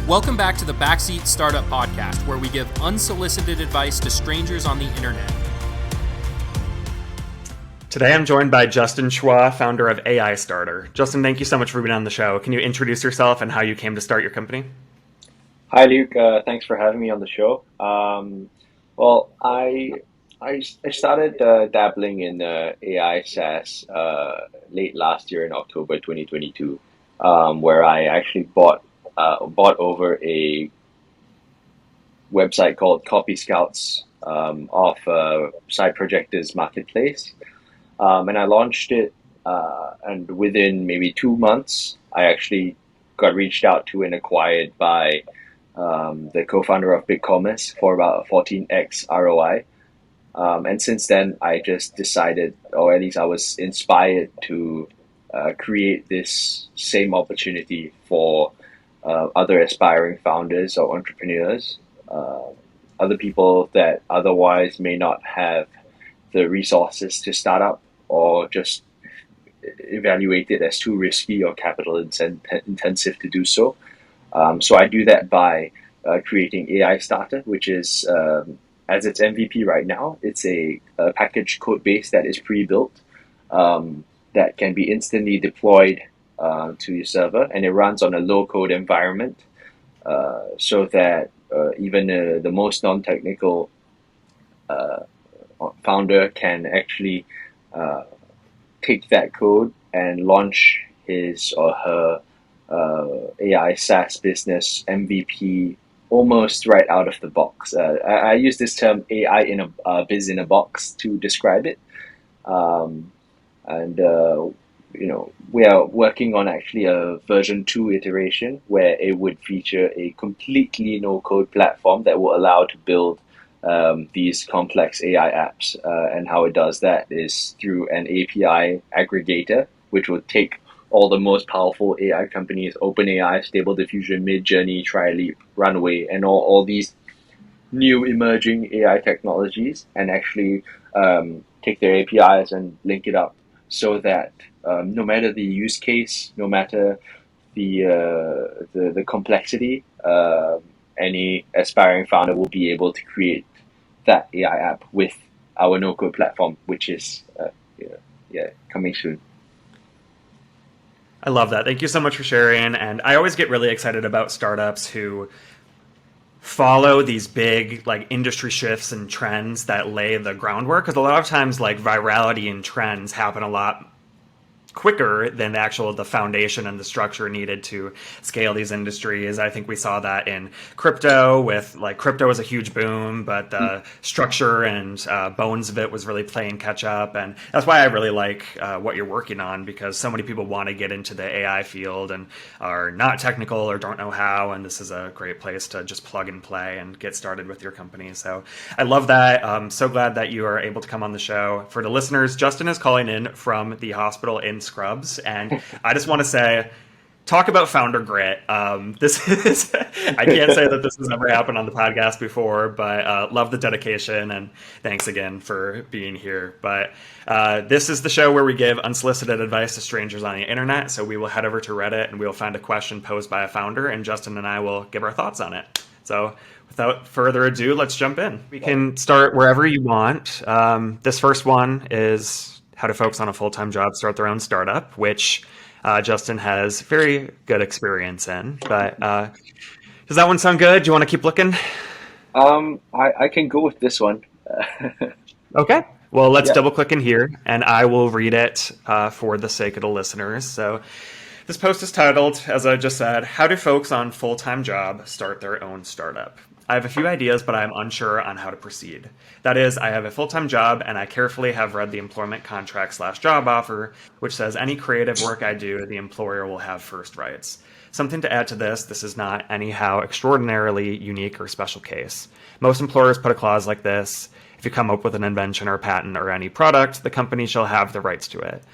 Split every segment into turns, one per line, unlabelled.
Welcome back to the Backseat Startup Podcast, where we give unsolicited advice to strangers on the internet. Today I'm joined by Justin Chua, founder of AI Starter. Justin, thank you so much for being on the show. Can you introduce yourself and how you came to start your company?
Hi, Luke. Thanks for having me on the show. I started dabbling in AI SaaS late last year in October 2022, where I actually bought over a website called Copy Scouts off Side Projectors Marketplace, and I launched it. And within maybe 2 months, I actually got reached out to and acquired by the co-founder of BigCommerce for about a 14x ROI. And since then, I just decided, or at least I was inspired to create this same opportunity for other aspiring founders or entrepreneurs, other people that otherwise may not have the resources to start up or just evaluate it as too risky or capital intensive to do so. So I do that by creating AI Starter, which is, as its MVP right now, it's a packaged code base that is pre-built that can be instantly deployed to your server, and it runs on a low-code environment so that even the most non-technical founder can actually take that code and launch his or her AI SaaS business MVP almost right out of the box. I use this term AI in a biz in a box to describe it. We are working on actually a version 2 iteration where it would feature a completely no-code platform that will allow to build these complex AI apps. And how it does that is through an API aggregator, which will take all the most powerful AI companies, OpenAI, Stable Diffusion, Midjourney, Trilleap, Runway, and all these new emerging AI technologies, and actually take their APIs and link it up so that no matter the use case, no matter the complexity, any aspiring founder will be able to create that AI app with our no-code platform, which is coming soon.
I love that. Thank you so much for sharing. And I always get really excited about startups who follow these big industry shifts and trends that lay the groundwork. Because a lot of times virality and trends happen a lot quicker than the foundation and the structure needed to scale these industries. I think we saw that in crypto with crypto was a huge boom, but the structure and bones of it was really playing catch up. And that's why I really like what you're working on, because so many people want to get into the AI field and are not technical or don't know how. And this is a great place to just plug and play and get started with your company. So I love that. I'm so glad that you are able to come on the show. For the listeners, Justin is calling in from the hospital in Scrubs, and I just want to say, talk about founder grit. This is I can't say that this has ever happened on the podcast before, but love the dedication, and thanks again for being here. But this is the show where we give unsolicited advice to strangers on the internet. So we will head over to Reddit and we will find a question posed by a founder, and Justin and I will give our thoughts on it. So without further ado, let's jump in. We can start wherever you want. This first one is how do folks on a full-time job start their own startup, which Justin has very good experience in. But does that one sound good? Do you want to keep looking?
I can go with this one.
Okay. Well, let's double click in here, and I will read it for the sake of the listeners. So this post is titled, as I just said, How do folks on full-time job start their own startup? I have a few ideas, but I'm unsure on how to proceed. That is, I have a full-time job, and I carefully have read the employment contract/job offer, which says any creative work I do, the employer will have first rights. Something to add to this is not anyhow extraordinarily unique or special case. Most employers put a clause like this: if you come up with an invention or patent or any product, the company shall have the rights to it.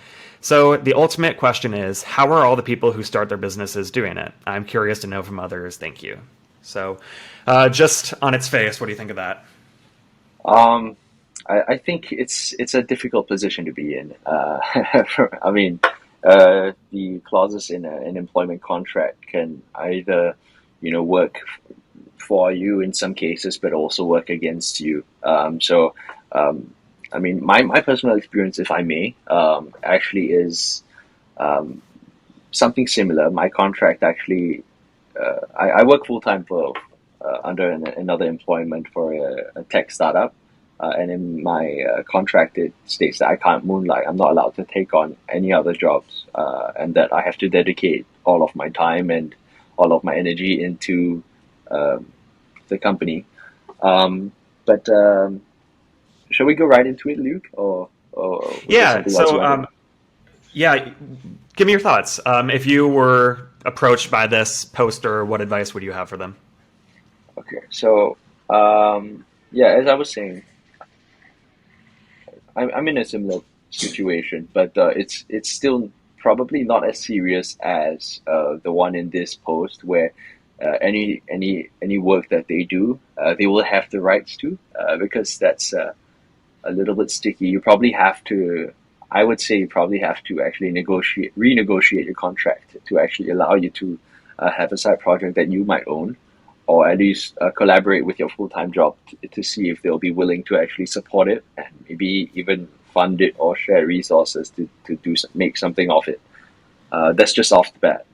So the ultimate question is, how are all the people who start their businesses doing it? I'm curious to know from others. Thank you. So just on its face, what do you think of that?
I think it's a difficult position to be in. I mean, the clauses in an employment contract can either work for you in some cases, but also work against you. I mean, my personal experience, if I may, actually is um, something similar. My contract actually, I work full time for under another employment for a tech startup. And in my contract, it states that I can't moonlight. I'm not allowed to take on any other jobs, and that I have to dedicate all of my time and all of my energy into um the company. But shall we go right into it, Luke, or was there
Yeah.
something else you
So,
wanted?
yeah, give me your thoughts. If you were approached by this poster, what advice would you have for them?
Okay, so yeah, as I was saying, I'm in a similar situation, but it's still probably not as serious as the one in this post, where any work that they do, they will have the rights to, because that's a little bit sticky. You probably have to, I would say, you probably have to actually renegotiate your contract to actually allow you to have a side project that you might own, or at least collaborate with your full time job to see if they'll be willing to actually support it and maybe even fund it or share resources to make something of it. That's just off the bat.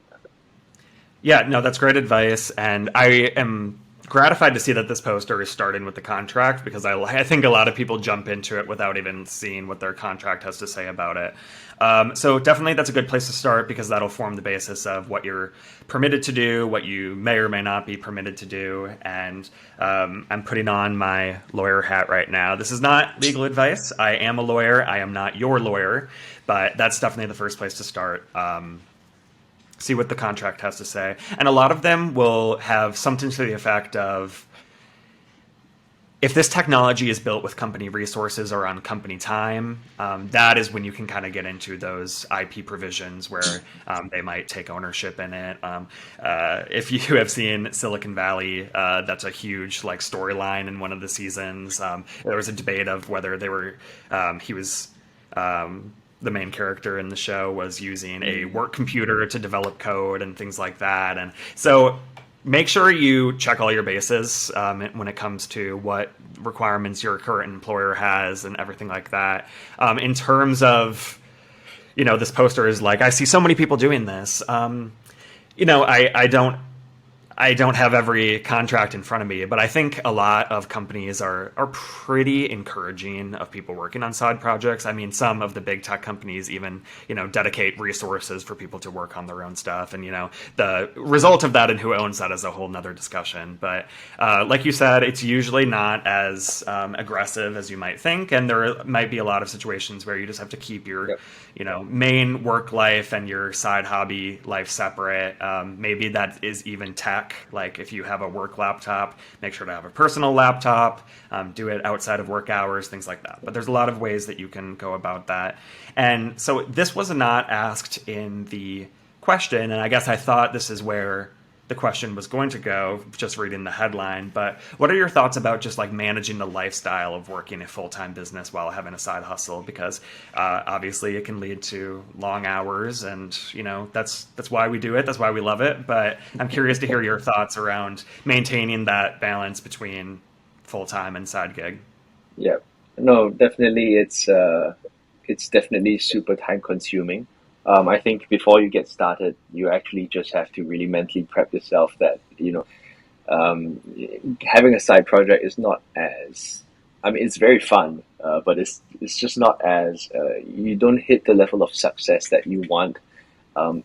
Yeah, no, that's great advice, and I am gratified to see that this poster is starting with the contract because I think a lot of people jump into it without even seeing what their contract has to say about it. So definitely that's a good place to start because that'll form the basis of what you're permitted to do, what you may or may not be permitted to do. And I'm putting on my lawyer hat right now. This is not legal advice. I am a lawyer. I am not your lawyer, but that's definitely the first place to start. See what the contract has to say. And a lot of them will have something to the effect of if this technology is built with company resources or on company time, that is when you can kind of get into those IP provisions where they might take ownership in it. If you have seen Silicon Valley, that's a huge like storyline in one of the seasons. There was a debate of whether they were he was the main character in the show was using a work computer to develop code and things like that. And so make sure you check all your bases when it comes to what requirements your current employer has and everything like that. In terms of, this poster is like, I see so many people doing this. I don't have every contract in front of me, but I think a lot of companies are pretty encouraging of people working on side projects. I mean, some of the big tech companies even, dedicate resources for people to work on their own stuff. And, the result of that and who owns that is a whole nother discussion. But like you said, it's usually not as aggressive as you might think. And there might be a lot of situations where you just have to keep your,
Yep.
main work life and your side hobby life separate. Maybe that is even tech. Like if you have a work laptop, make sure to have a personal laptop, do it outside of work hours, things like that. But there's a lot of ways that you can go about that. And so this was not asked in the question, and I guess I thought this is where the question was going to go, just reading the headline. But what are your thoughts about just like managing the lifestyle of working a full-time business while having a side hustle? Because obviously it can lead to long hours, and that's why we do it. That's why we love it. But I'm curious to hear your thoughts around maintaining that balance between full-time and side gig.
Yeah. No, definitely it's definitely super time consuming. I think before you get started, you actually just have to really mentally prep yourself that, um, having a side project is not as, I mean, it's very fun, but it's just not as, you don't hit the level of success that you want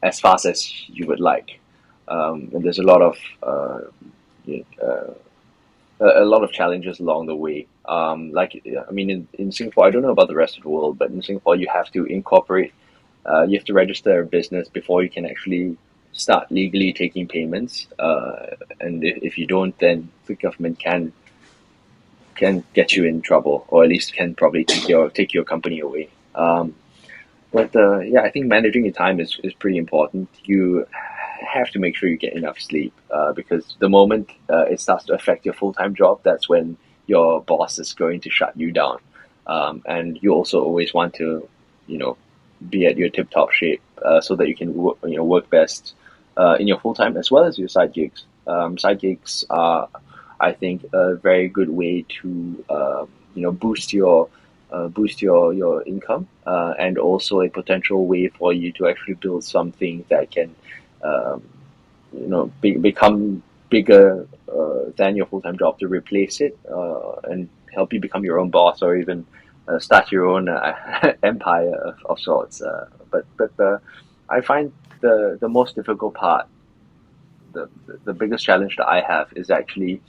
as fast as you would like. And there's a lot of y- uh, a lot of challenges along the way. I mean, in Singapore, I don't know about the rest of the world, but in Singapore, you have to register a business before you can actually start legally taking payments. And if you don't, then the government can get you in trouble, or at least can probably take your company away. But yeah, I think managing your time is pretty important. You have to make sure you get enough sleep, because the moment it starts to affect your full time job, that's when your boss is going to shut you down. And you also always want to, you know, be at your tip top shape, so that you can work best in your full time as well as your side gigs. Side gigs are, I think, a very good way to boost your income, and also a potential way for you to actually build something that can um, become bigger than your full time job to replace it, and help you become your own boss, or even start your own empire of sorts. But I find the most difficult part, the biggest challenge that I have is actually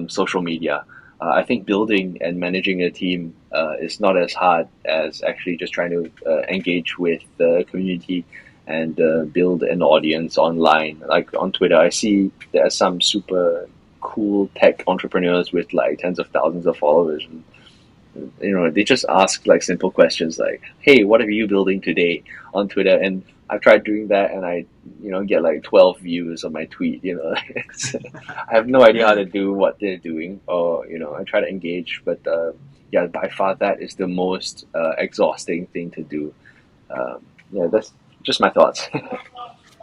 social media. I think building and managing a team is not as hard as actually just trying to engage with the community and build an audience online. Like on Twitter, I see there are some super cool tech entrepreneurs with like tens of thousands of followers, and they just ask like simple questions like, "Hey, what are you building today?" on Twitter, and I've tried doing that, and I get like 12 views on my tweet. I have no idea how to do what they're doing, or I try to engage, but yeah, by far that is the most exhausting thing to do. Yeah, that's just my thoughts.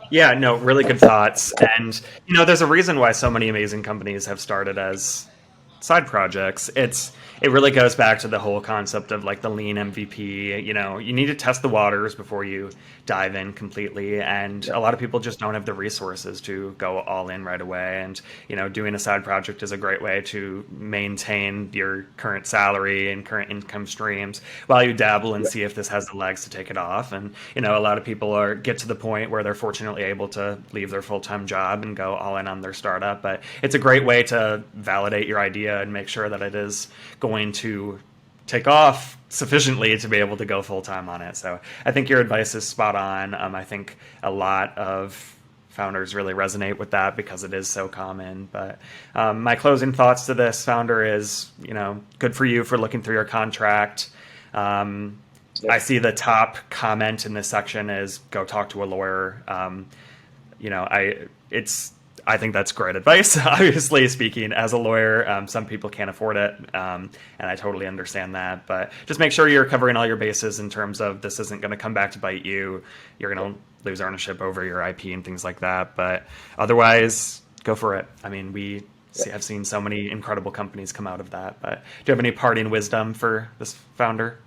Yeah, no, really good thoughts. And, there's a reason why so many amazing companies have started as side projects. It really goes back to the whole concept of like the lean MVP. You need to test the waters before you dive in completely, and
Yeah,
a lot of people just don't have the resources to go all in right away. And doing a side project is a great way to maintain your current salary and current income streams while you dabble and
yeah,
see if this has the legs to take it off. And a lot of people are get to the point where they're fortunately able to leave their full-time job and go all in on their startup. But it's a great way to validate your idea and make sure that it is going to take off sufficiently to be able to go full time on it. So I think your advice is spot on. I think a lot of founders really resonate with that because it is so common. But my closing thoughts to this, founder, is good for you for looking through your contract.
yeah,
I see the top comment in this section is go talk to a lawyer. I think that's great advice. Obviously, speaking as a lawyer, some people can't afford it, and I totally understand that. But just make sure you're covering all your bases in terms of this isn't going to come back to bite you. You're going to lose ownership over your IP and things like that. But otherwise, go for it. I mean,
yeah.
have seen so many incredible companies come out of that. But do you have any parting wisdom for this founder?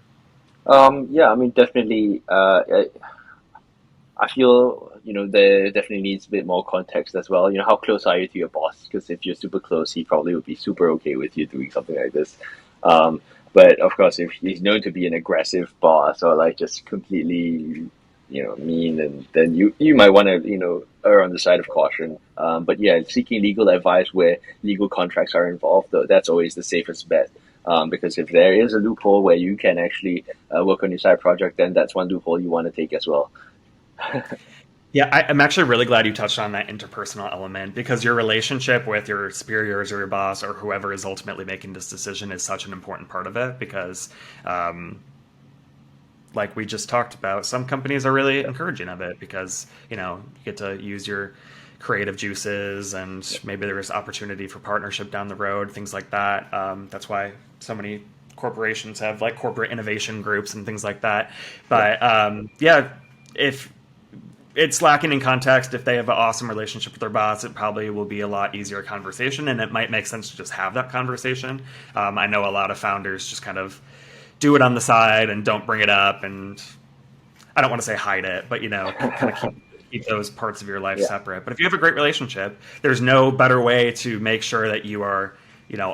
Yeah, I mean, definitely. I feel there definitely needs a bit more context as well. How close are you to your boss? Because if you're super close, he probably would be super okay with you doing something like this. Um, but of course, if he's known to be an aggressive boss, or like just completely mean, and then you might want to err on the side of caution. But yeah, seeking legal advice where legal contracts are involved, though, that's always the safest bet. Because if there is a loophole where you can actually work on your side project, then that's one loophole you want to take as well.
Yeah, I'm actually really glad you touched on that interpersonal element because your relationship with your superiors or your boss or whoever is ultimately making this decision is such an important part of it because, like we just talked about, some companies are really
Yeah,
encouraging of it because, you get to use your creative juices and
yeah,
maybe there's opportunity for partnership down the road, things like that. That's why so many corporations have like corporate innovation groups and things like that.
yeah,
But yeah, if it's lacking in context. If they have an awesome relationship with their boss, it probably will be a lot easier conversation, and it might make sense to just have that conversation. I know a lot of founders just kind of do it on the side and don't bring it up, and I don't want to say hide it, but kind of keep those parts of your life
yeah,
separate. But if you have a great relationship, there's no better way to make sure that you are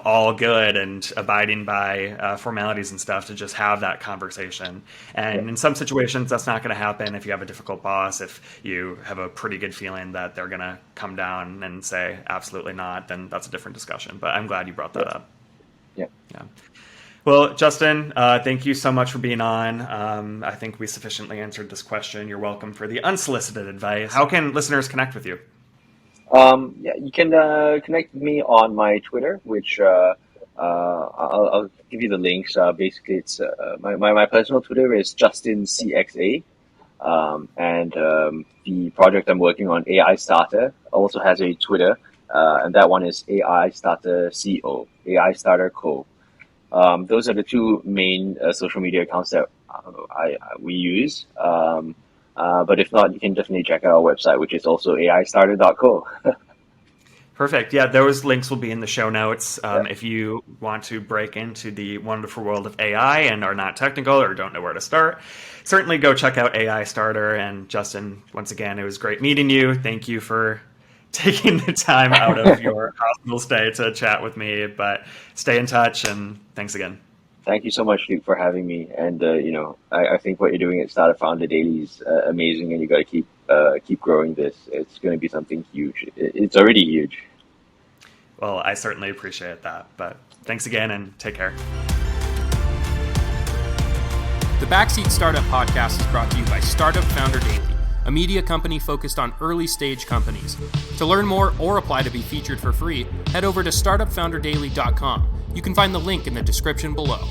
all good and abiding by formalities and stuff to just have that conversation.
yeah,
And in some situations, that's not going to happen if you have a difficult boss. If you have a pretty good feeling that they're going to come down and say absolutely not, then that's a different discussion. But I'm glad you brought
yeah,
that up.
yeah.
Yeah. Well, Justin, thank you so much for being on. I think we sufficiently answered this question. You're welcome for the unsolicited advice. How can listeners connect with you?
Yeah, you can connect with me on my Twitter, which I'll give you the links. Basically, it's my personal Twitter is JustinCXA. And the project I'm working on, AI Starter, also has a Twitter, and that one is AI Starter Co. AI Starter Co. Those are the two main social media accounts that we use. But if not, you can definitely check out our website, which is also aistarter.co.
Perfect. Yeah, those links will be in the show notes. If you want to break into the wonderful world of AI and are not technical or don't know where to start, certainly go check out AI Starter. And Justin, once again, it was great meeting you. Thank you for taking the time out of your hospital stay to chat with me. But stay in touch, and thanks again.
Thank you so much, Luke, for having me. And I think what you're doing at Startup Founder Daily is amazing, and you got to keep growing this. It's going to be something huge. It's already huge.
Well, I certainly appreciate that. But thanks again, and take care.
The Backseat Startup Podcast is brought to you by Startup Founder Daily, a media company focused on early-stage companies. To learn more or apply to be featured for free, head over to startupfounderdaily.com. You can find the link in the description below.